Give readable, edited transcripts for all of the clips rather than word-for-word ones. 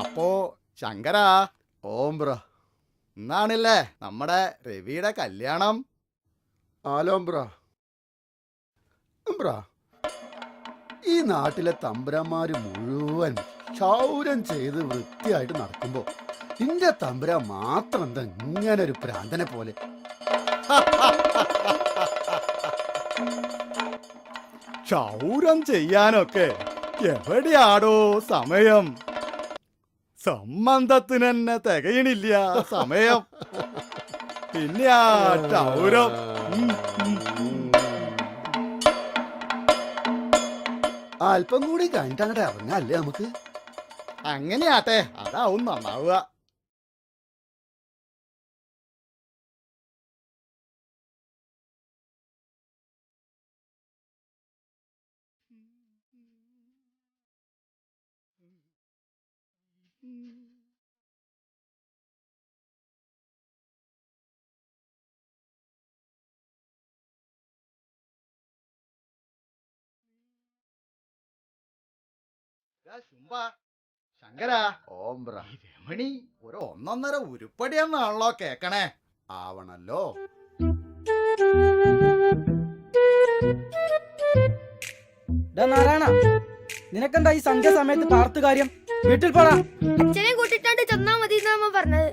അപ്പോ ശങ്കരാ, ഓം ബ്ര. എന്നാണില്ലേ നമ്മുടെ രവിയുടെ കല്യാണം? ആലോം ബ്ര. ബ്ര, ഈ നാട്ടിലെ തമ്പുരാന്മാര് മുഴുവൻ ക്ഷൗരം ചെയ്ത് വൃത്തിയായിട്ട് നടക്കുമ്പോ ഇന്റെ തമ്പുരാൻ മാത്രം എന്താ ഇങ്ങനെ ഒരു പ്രാന്തനെ പോലെ? ക്ഷൗരം ചെയ്യാനൊക്കെ എവിടെയാടോ സമയം? സംബന്ധത്തിന് തന്നെ തികയണില്ല സമയം. പിന്നെ ആ ക്ഷൗരം. അല്പം കൂടി കഴിഞ്ഞിട്ട് അങ്ങോട്ട് ഇറങ്ങാല്ലേ നമുക്ക്? അങ്ങനെയാട്ടെ, അതാവും നന്നാവുക. ശങ്കര, ഓം ബ്ര. രമണി ഒരു ഒന്നൊന്നര ഉരുപ്പടിയെന്നാണല്ലോ കേക്കണേ. ആവണല്ലോ. നാരായണ, നിനക്കെന്താ ഈ സന്ധ്യ സമയത്ത് പാർത്ത് കാര്യം? വീട്ടിൽ പോടാ. അച്ഛനെ കൂട്ടിട്ടാണ്ട് ചെന്നാ മതി എന്നാ പറഞ്ഞത്.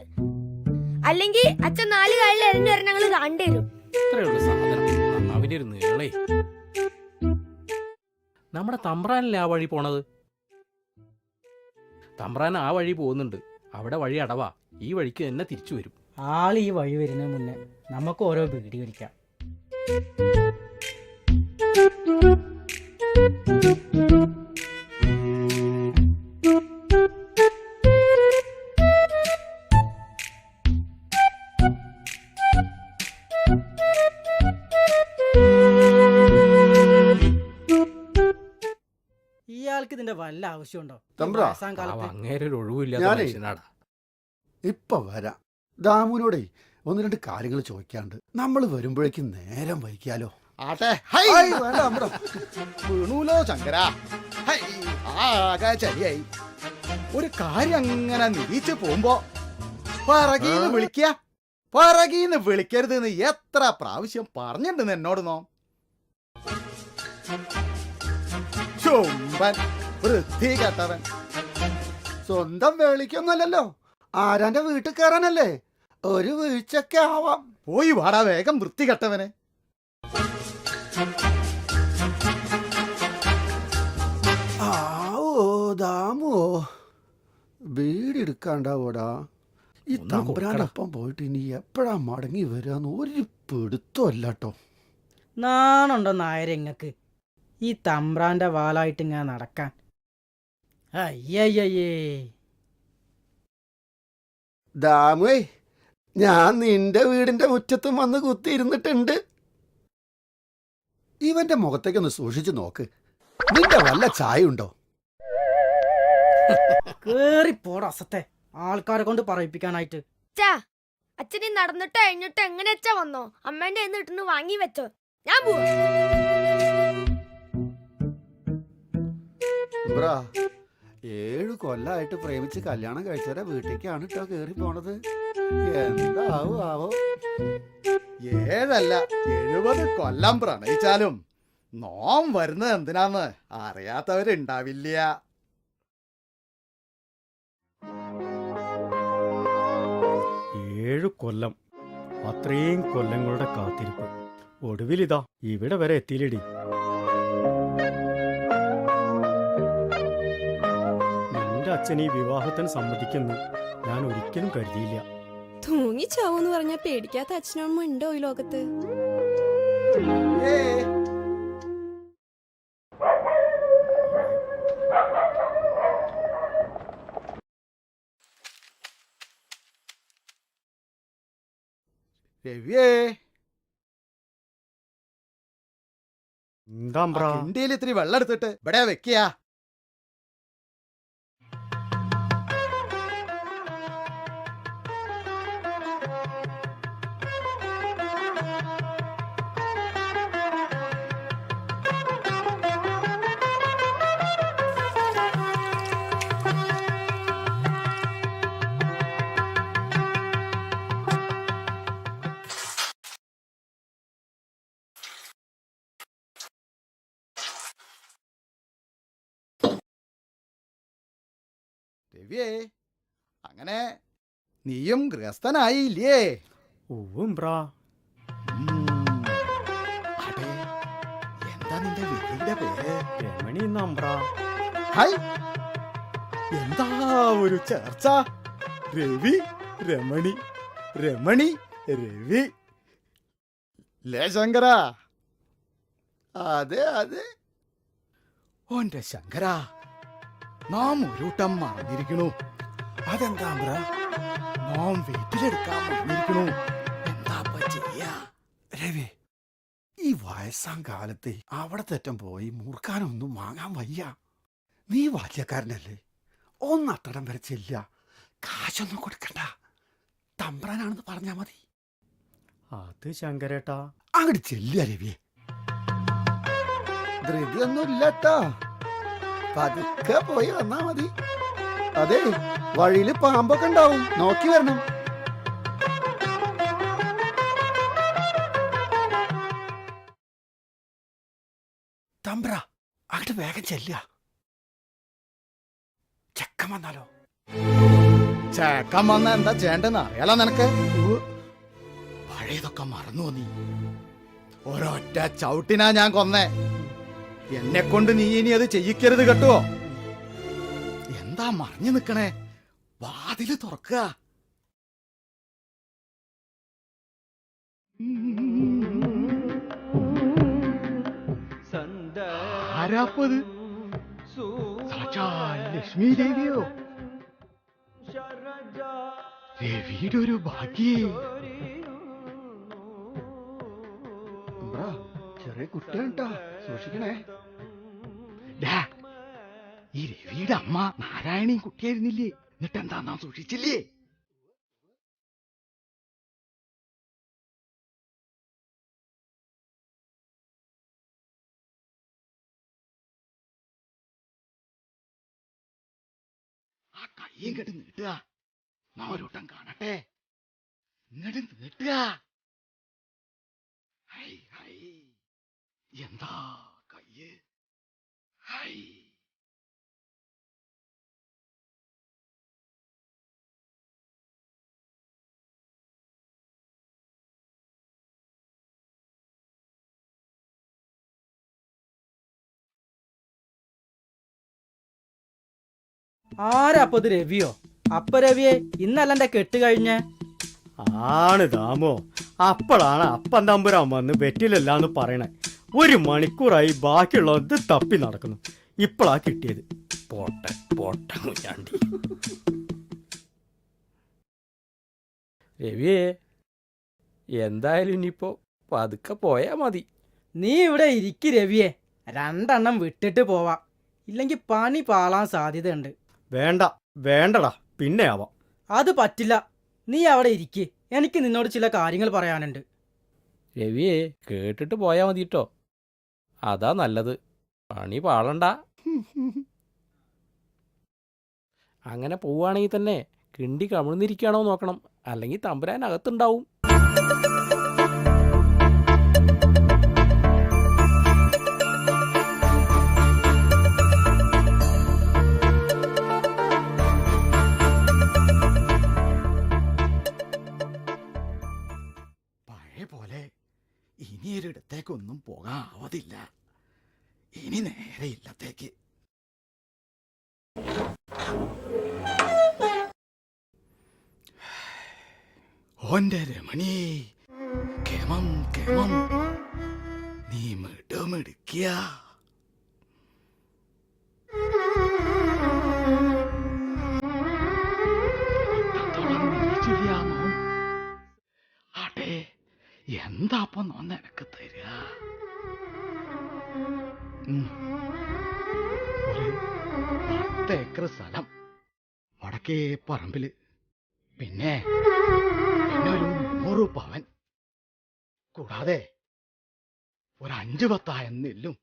അല്ലെങ്കിൽ അച്ഛൻ 4 കാലിൽ എറിഞ്ഞു വരണം, ഞങ്ങള് കാണ്ടി വരും. നമ്മുടെ തമ്പ്രാനല്ലേ ആ വഴി പോണത്? തമ്പ്രാൻ ആ വഴി പോകുന്നുണ്ട്. അവിടെ വഴി അടവാ. ഈ വഴിക്ക് തന്നെ തിരിച്ചു വരും. ആള് ഈ വഴി വരുന്നതിന് മുന്നേ നമുക്ക് ഓരോ ബീഡി കഴിക്കാം. ഇയാൾക്ക് ഇതിന്റെ വല്ല ആവശ്യമുണ്ടോ? ഇപ്പൊ വരാം. ദാമുനോടെ 1-2 കാര്യങ്ങൾ ചോദിക്കാണ്ട്. നമ്മൾ വരുമ്പോഴേക്കും നേരം വൈകിയാലോ? ആട്ടെ, വീണൂലോ ശങ്കര. ആകെ ചരിയായി. ഒരു കാര്യം അങ്ങനെ നിരീച്ച് പോകുമ്പോ പറകീന്ന് വിളിക്കരുത് എന്ന് എത്ര പ്രാവശ്യം പറഞ്ഞിട്ടുണ്ട് എന്നോട്? ചുംബൻ, വൃത്തി കേട്ടവൻ. സ്വന്തം വേളിക്കൊന്നുമല്ലല്ലോ, ആരാന്റെ വീട്ടിൽ കയറാനല്ലേ. ഒരു വീഴ്ചയൊക്കെ ആവാം. പോയി വാടാ വേഗം, വൃത്തി കെട്ടവനെ. ദാമോ, ബീഡി എടുക്കാണ്ടാവോടാ. ഈ തമ്പ്രാനൊപ്പം പോയിട്ട് ഇനി എപ്പോഴാ മടങ്ങി വരാന്ന് ഒരു പിടുത്തമല്ലാട്ടോ. നാണുണ്ടോ നായരെങ്ങക്ക് ഈ തമ്പ്രാന്റെ വാലായിട്ട് ഇങ്ങനെ നടക്കാൻ? അയ്യയ്യേ. ദാമുവേ, ഞാൻ നിന്റെ വീടിന്റെ മുറ്റത്തും വന്ന് കുത്തിയിരുന്നിട്ടുണ്ട്. ഇവന്റെ മുഖത്തേക്കൊന്ന് സൂക്ഷിച്ചു നോക്ക്. നിന്റെ വല്ല ചായ ഉണ്ടോ? കേറി പോടാ അസത്തെ, ആൾക്കാരെ കൊണ്ട് പറയിപ്പിക്കാനായിട്ട്. അച്ഛനെ നടന്നിട്ട് കഴിഞ്ഞിട്ട് എങ്ങനെ അച്ഛാ വന്നോ? അമ്മേന്റെ എന്നിട്ട് വാങ്ങി വെച്ചോ, ഞാൻ പോവാ. 7 കൊല്ലായിട്ട് പ്രേമിച്ച് കല്യാണം കഴിച്ചവരെ വീട്ടിലേക്കാണ് കേട്ടോ കേറി പോണത്. എന്താവോ ആവോ. 7 അല്ല 70 കൊല്ലം പ്രണയിച്ചാലും നോം വരുന്നത് എന്തിനാന്ന് അറിയാത്തവരുണ്ടാവില്ല. കൊല്ലം, അത്രയും കൊല്ലങ്ങളുടെ കാത്തിരിപ്പ്. ഒടുവിലിതാ ഇവിടെ വരെ എത്തിയില്ലടി. നിന്റെ അച്ഛൻ ഈ വിവാഹത്തിന് സമ്മതിക്കുന്നു ഞാൻ ഒരിക്കലും കരുതിയില്ല. തൂങ്ങിച്ചാവൂന്ന് പറഞ്ഞാ പേടിക്കാത്ത അച്ഛനമ്മ ഉണ്ടോ ഈ ലോകത്ത്? രവിയേ, എന്താ അമ്പ്രാ? ഇന്ത്യയിൽ ഇത്തിരി വെള്ളം എടുത്തിട്ട് ഇവിടെ വെക്കിയാ. രവിയേ, അങ്ങനെ നീയും ഗൃഹസ്ഥനായില്ലേ? ഉവ്വമ്പ്രാ. അതെ, എന്താ നിന്റെ വീടിന്റെ പേര്? രമണി എന്നമ്പ്രാ. ഹായ്, എന്താ ഒരു ചേർച്ച! രവി രമണി, രമണി രവി. ലേ ശങ്കര. അതെ അതെ. ഓന്റെ ശങ്കര, നാം ഒരുട്ടം മറന്നിരിക്കണു. അതെന്താ അമ്പ്രാ? നാം വീട്ടിലെടുക്കാൻ മറന്നിരിക്കണു. എന്താ ചെയ്യാ? രവി, ഈ വയസ്സാം കാലത്ത് അവിടെ തെറ്റം പോയി മൂർക്കാനൊന്നും വാങ്ങാൻ വയ്യ. നീ ബാല്യക്കാരനല്ലേ, ഒന്നത്തടം വരെ ചെല്ല. കാശൊന്നും കൊടുക്കണ്ട, തമ്പ്രാനാണെന്ന് പറഞ്ഞാ മതി. അത് ശങ്കരേട്ടാ. അങ്ങോട്ട് ചെല്ലുക രവിയെ. ധൃതിയൊന്നും ഇല്ലട്ടോ, പതുക്കെ പോയി വന്നാ മതി. അതെ, വഴിയില് പാമ്പൊക്കെ ഉണ്ടാവും, നോക്കി വരണം. തമ്പ്ര, അങ്ങോട്ട് വേഗം ചെല്ലുക. ചെക്കൻ വന്നാലോ? ചേക്കൻ വന്ന എന്താ ചെയ്യേണ്ടെന്ന് അറിയാലോ നിനക്ക്. പഴയതൊക്കെ മറന്നു നീ. ഒരൊറ്റ ചവിട്ടിനാ ഞാൻ കൊന്നേ. എന്നെ കൊണ്ട് നീ ഇനി അത് ചെയ്യിക്കരുത് കേട്ടോ. എന്താ മറിഞ്ഞു നിക്കണേ? വാതില് തുറക്കുക. ആരാപ്പത്? സാക്ഷാൽ ലക്ഷ്മി ദേവിയോ? രവിയുടെ ഒരു ഭാഗ്യേ. ചെറിയ കുട്ടികളുണ്ടാ, സൂക്ഷിക്കണേ. ഈ രവിയുടെ അമ്മ നാരായണിയും കുട്ടിയായിരുന്നില്ലേ? എന്നിട്ട് എന്താ നാം സൂക്ഷിച്ചില്ലേ? ആ കയ്യും കെട്ട് നീട്ടുക. നാം ഒരു വട്ടം കാണട്ടെ. ഇങ്ങോട്ട് നീട്ടുക. ഹൈ ഹൈ, എന്താ കയ്യ്? ഹൈ, ആരാ അപ്പത്? രവിയോ? അപ്പ രവിയെ, ഇന്നല്ല എന്റെ കെട്ട് കഴിഞ്ഞ. ആണ് ദാമോ. അപ്പോഴാണ് അപ്പൻ തമ്പുരാൻ വന്ന് വെറ്റിലല്ലാന്ന് പറയണേ. 1 മണിക്കൂറായി ബാക്കിയുള്ളത് തപ്പി നടക്കുന്നു. ഇപ്പോഴാ കിട്ടിയത്. പോട്ടെ പോട്ടെ മുഞ്ഞാണ്ടി. രവിയെ, എന്തായാലും ഇനിയിപ്പോ പതുക്കെ പോയാ മതി. നീ ഇവിടെ ഇരിക്ക് രവിയെ, 2 എണ്ണം വിട്ടിട്ട് പോവാം. ഇല്ലെങ്കിൽ പണി പാളാൻ സാധ്യതയുണ്ട്. വേണ്ട വേണ്ടടാ, പിന്നെ ആവാം. അത് പറ്റില്ല. നീ അവിടെ ഇരിക്ക്, എനിക്ക് നിന്നോട് ചില കാര്യങ്ങൾ പറയാനുണ്ട്. രവിയെ, കേട്ടിട്ട് പോയാ മതി കേട്ടോ. അതാ നല്ലത്. പണി പാളണ്ട. അങ്ങനെ പോവുകയാണെങ്കിൽ തന്നെ കിണ്ടി കമിഴ്ന്നിരിക്കുകയാണോ നോക്കണം. അല്ലെങ്കിൽ തമ്പുരാൻ അകത്തുണ്ടാവും. പഴയ പോലെ ഇനിയൊരിടത്തേക്കൊന്നും പോകാൻ ആവതില്ല. ഇനി നേരെ ഇല്ലത്തേക്ക്. ഓന്റെ രമണി, കേമം കേമം, നീ മിടുമിടുക്കിയ. അതെ, എന്താ അപ്പൊ നിനക്ക് തരിക? ഉം. ഒരു 10 ഏക്കർ സ്ഥലം വടക്കേ പറമ്പില്, പിന്നെ ഒരു 100 പവൻ, കൂടാതെ ഒരു 5 പത്തായം നെല്ലും.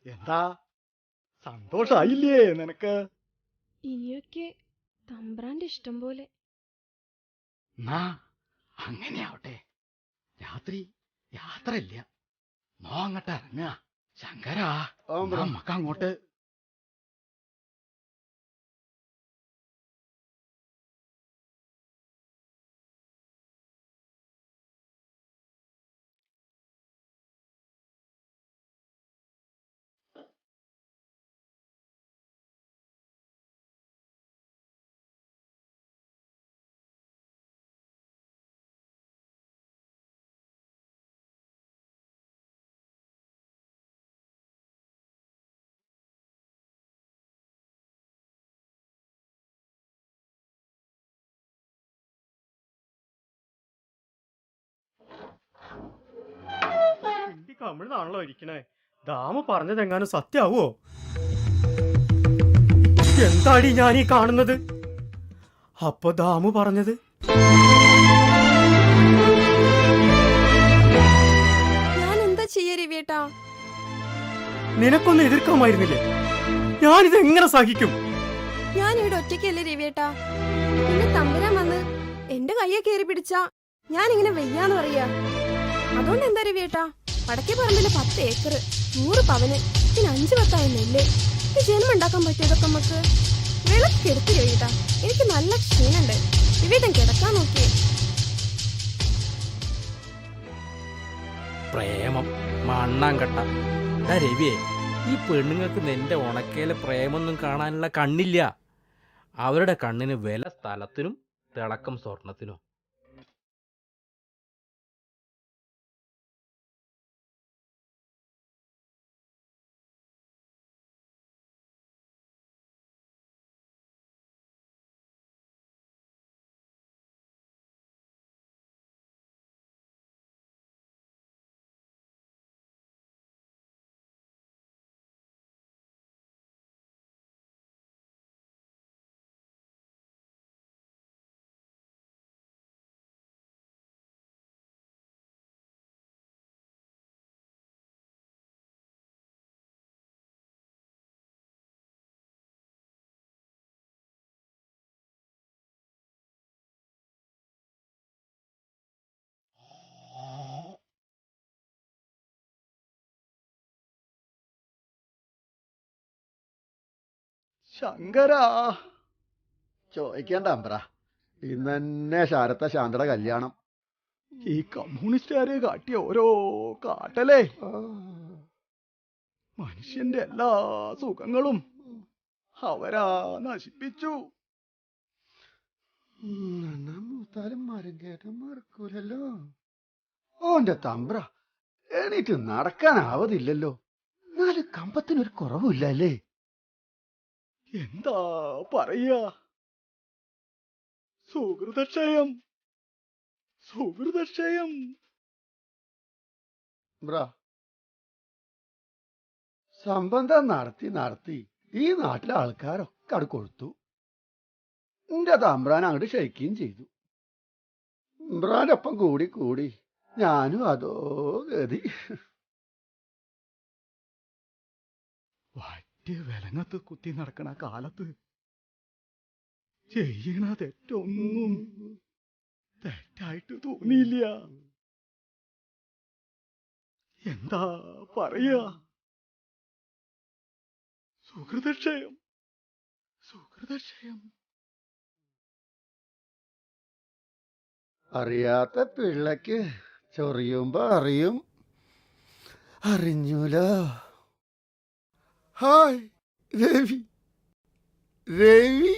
എന്താ സന്തോഷായില്ലേ നിനക്ക്? ഇനിയൊക്കെ തമ്പ്രാന്റെ ഇഷ്ടം പോലെ. എന്നാ അങ്ങനെയാവട്ടെ. രാത്രി യാത്രയില്ല, നോ അങ്ങോട്ട് ഇറങ്ങുക. ശങ്കരാ, നമ്മക്ക് അങ്ങോട്ട്. കിണ്ടി കമിഴ്ന്നാണല്ലോ ഇരിക്കണേ. ദാമു പറഞ്ഞതെങ്ങാനും സത്യാവോ? എന്താടി ഞാൻ ഈ കാണുന്നത്? അപ്പൊ ദാമു പറഞ്ഞത് ഞാൻ എന്താ ചെയ്യാ രവിയേട്ടാ? നിനക്കൊന്നും എതിർക്കാമായിരുന്നില്ലേ? ഞാനിത് എങ്ങനെ സഹിക്കും? ഞാൻ ഇവിടെ ഒറ്റയ്ക്കല്ലേ രവിയേട്ടാ? പിന്നെ തമ്പുരാൻ വന്ന് എന്റെ കയ്യെ കയറി പിടിച്ചാ ഞാൻ ഇങ്ങനെ വെയ്യാന്ന് പറയാ. അതുകൊണ്ട് എന്താ രവിയേട്ടാ, വടക്കേ പറമ്പില് 10 ഏക്കർ, 100 പവന്, പിന്നെ 5 പത്തായ നെല്ല്. ഇത് ജന്മം ഉണ്ടാക്കാൻ പറ്റിയതൊക്കെ നമുക്ക് വിളക്ക് കെടുത്തി രവിയേട്ടാ. എനിക്ക് നല്ല ക്ഷീണുണ്ട്. രവിയേട്ടൻ കിടക്കാൻ നോക്കിയേ. പ്രേമം മണ്ണാങ്കട്ട. രവിയെ, ഈ പെണ്ണുങ്ങൾക്ക് നിന്റെ ഉണക്കയിലെ പ്രേമൊന്നും കാണാനുള്ള കണ്ണില്ല. അവരുടെ കണ്ണിന് വില സ്ഥലത്തിനും തിളക്കം സ്വർണത്തിനും. ശങ്കരാ, ചോദിക്കണ്ട അമ്പ്ര, ഇന്ന് തന്നെ ശാരദ ശാന്തയുടെ കല്യാണം. ഈ കമ്മ്യൂണിസ്റ്റുകാര് കാട്ടിയ ഓരോ കാട്ടലേ മനുഷ്യന്റെ എല്ലാ സുഖങ്ങളും അവരാ നശിപ്പിച്ചു. മൂത്താലും മരം കയറ്റം മറക്കൂലല്ലോ. ഓന്റെ തമ്പ്ര എണീറ്റ് നടക്കാനാവതില്ലല്ലോ. എന്നാലും കമ്പത്തിനൊരു കുറവില്ല അല്ലേ? എന്താ പറയാ, സുഹൃതക്ഷയം, സുഹൃതക്ഷയം. സംബന്ധം നടത്തി ഈ നാട്ടിലെ ആൾക്കാരൊക്കെ അവിടെ കൊടുത്തു. എന്റെ തമ്പ്രാൻ അങ്ങോട്ട് ക്ഷയിക്കുകയും ചെയ്തു. തമ്പ്രാന്റെ ഒപ്പം കൂടി ഞാനും അതോ ഗതി. വറ്റ് വിലങ്ങത്ത് കുത്തി നടക്കണ കാലത്ത് ചെയ്യണ തെറ്റൊന്നും തെറ്റായിട്ട് തോന്നിയില്ല. എന്താ പറയാ, സുഹൃതക്ഷയം, സുഹൃതക്ഷയം. അറിയാത്ത പിള്ളക്ക് ചൊറിയുമ്പോ അറിയും. അറിഞ്ഞൂലോ. ഹായ് രവി, രവി.